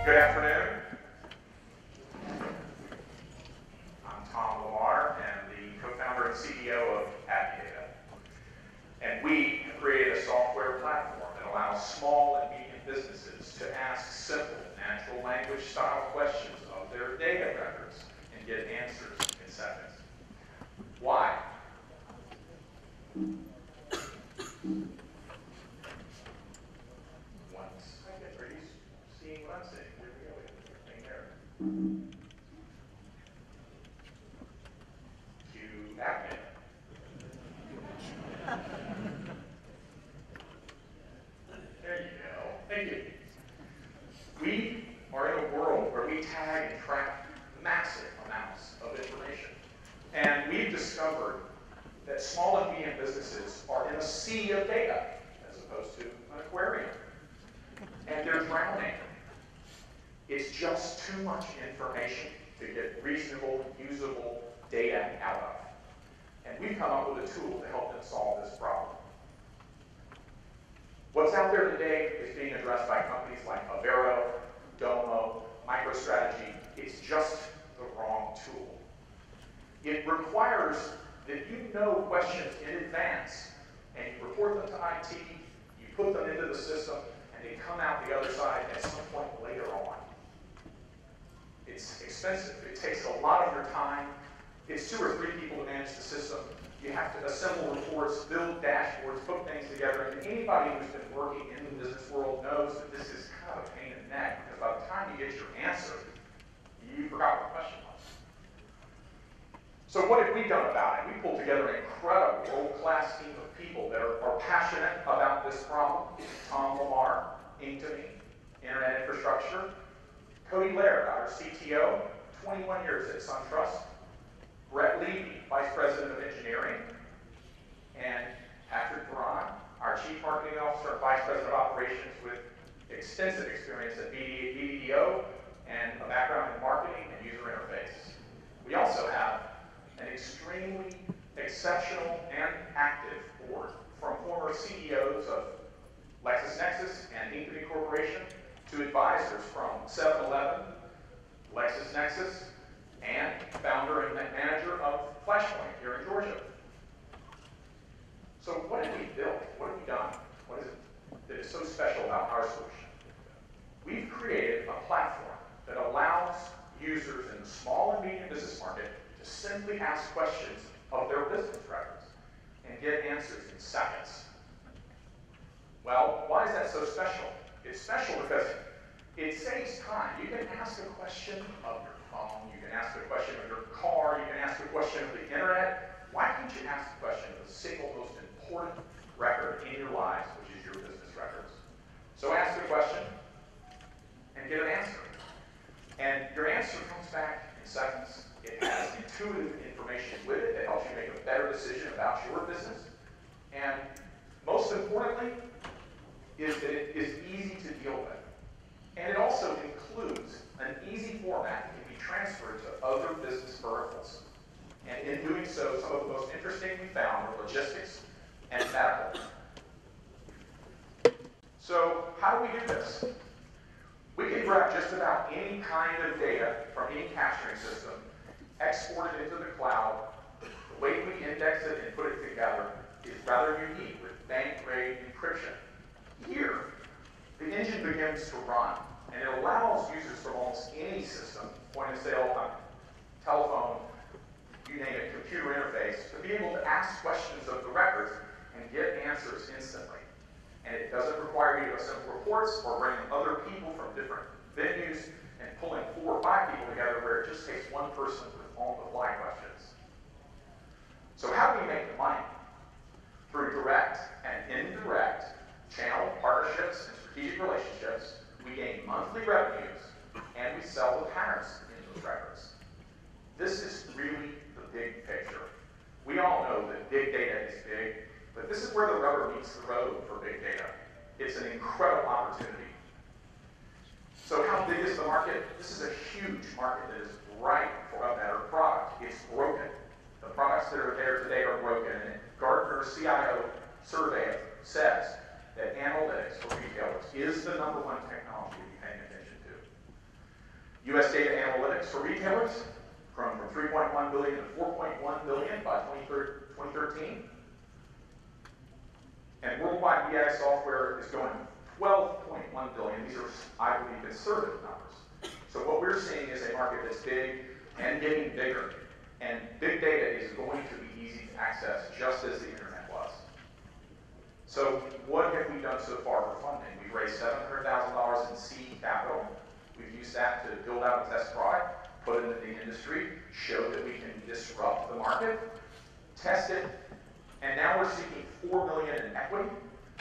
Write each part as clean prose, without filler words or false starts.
Good afternoon. I'm Tom Lamar, and the co-founder and CEO of Aptidata. And we have created a software platform that allows small and medium businesses to ask simple, natural language style questions of their data records and get answers in seconds. Why? One second, are you seeing what I'm seeing? Here we go, we have the thing there. Cue Aptidata. There you go. Thank you. We are in a world where we tag and track massive amounts of information. And we've discovered that small and medium businesses are in a sea of data as opposed to an aquarium. And they're drowning. It's just too much information to get reasonable, usable data out of. And we've come up with a tool to help them solve this problem. What's out there today is being addressed by companies like Avero, Domo, MicroStrategy. It's just the wrong tool. It requires that you know questions in advance, and you report them to IT, you put them into the system, and they come out the other side at some point later on. It's expensive. It takes a lot of your time. It's 2 or 3 people to manage the system. You have to assemble reports, build dashboards, put things together, and anybody who's been working in the business world knows that this is kind of a pain in the neck, because by the time you get your answer, you forgot what the question was. So what have we done about it? We pulled together an incredible world-class team of people that are passionate about this problem. Tom Lamar, Inktomy, Internet Infrastructure. Cody Laird, our CTO, 21 years at SunTrust. Brett Levy, Vice President of Engineering. And Patrick Varana, our Chief Marketing Officer and Vice President of Operations with extensive experience at BDO and a background in marketing and user interface. We also have an extremely exceptional and active board from former CEOs of LexisNexis and Inktomy Corporation to advisors from 7-Eleven, LexisNexis, and founder and manager of Flashpoint here in Georgia. So what have we built? What have we done? What is it that is so special about our solution? We've created a platform that allows users in the small and medium business market to simply ask questions of their business records and get answers in seconds. Well, why is that so special? It's special because it saves time. You can ask a question of your phone, you can ask a question of your car, you can ask a question of the internet. Why can't you ask a question of the single most important record in your lives, which is your business records? So ask a question and get an answer. And your answer comes back in seconds. It has intuitive information with it that helps you make a better decision about your business. And most importantly, is that it is easy to deal with. And it also includes an easy format that can be transferred to other business verticals. And in doing so, some of the most interesting we found were logistics and medical. So how do we do this? We can grab just about any kind of data from any capturing system, export it into the cloud. The way we index it and put it together is rather unique with bank-grade encryption. Here, the engine begins to run, and it allows users from almost any system, point of sale, telephone, you name it, computer interface, to be able to ask questions of the records and get answers instantly. And it doesn't require you to assemble reports or bring in other people from different venues and pulling 4 or 5 people together where it just takes one person with on-the-fly questions. So how do we make the money? Through direct and indirect channel partnerships and strategic relationships, we gain monthly revenues, and we sell the patterns in those records. This is really the big picture. We all know that big data is big, but this is where the rubber meets the road for big data. It's an incredible opportunity. So how big is the market? This is a huge market that is ripe for a better product. It's broken. The products that are there today are broken, and Gartner's CIO survey says that analytics for retailers is the #1 technology to be paying attention to. US data analytics for retailers, from 3.1 billion to 4.1 billion by 2013. And worldwide BI software is going 12.1 billion. These are, I believe, conservative numbers. So what we're seeing is a market that's big and getting bigger. And big data is going to be easy to access, just as the internet was. So what have we done so far for funding? We've raised $700,000 in seed capital. We've used that to build out a test product, put it into the industry, show that we can disrupt the market, test it, and now we're seeking $4 million in equity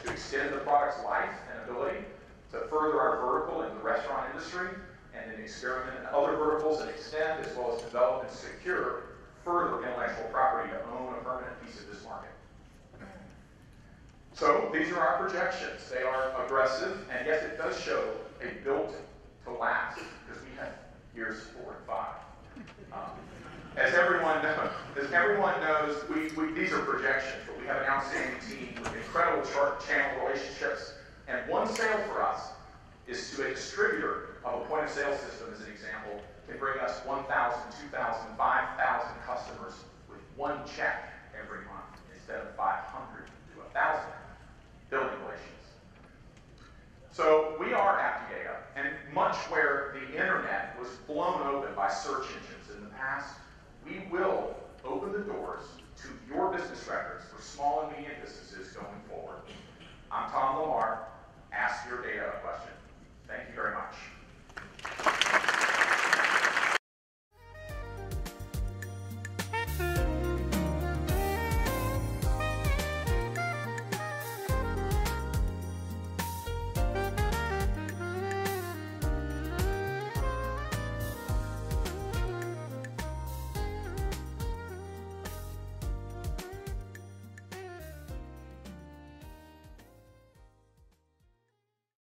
to extend the product's life and ability to further our vertical in the restaurant industry and then experiment in other verticals and extend, as well as develop and secure further intellectual property to own a permanent piece of this market. So these are our projections. They are aggressive, and yes, it does show a built to last, because we have years 4 and 5. As everyone knows, these are projections, but we have an outstanding team with incredible channel relationships. And one sale for us is to a distributor of a point of sale system, as an example, can bring us 1,000, 2,000, 5,000 customers with one check every month instead of 500 to 1,000 building relations. So we are Aptidata, and much where the internet was blown open by search engines in the past, we will open the doors to your business records for small and medium businesses going forward. I'm Tom Lamar. Ask your data a question.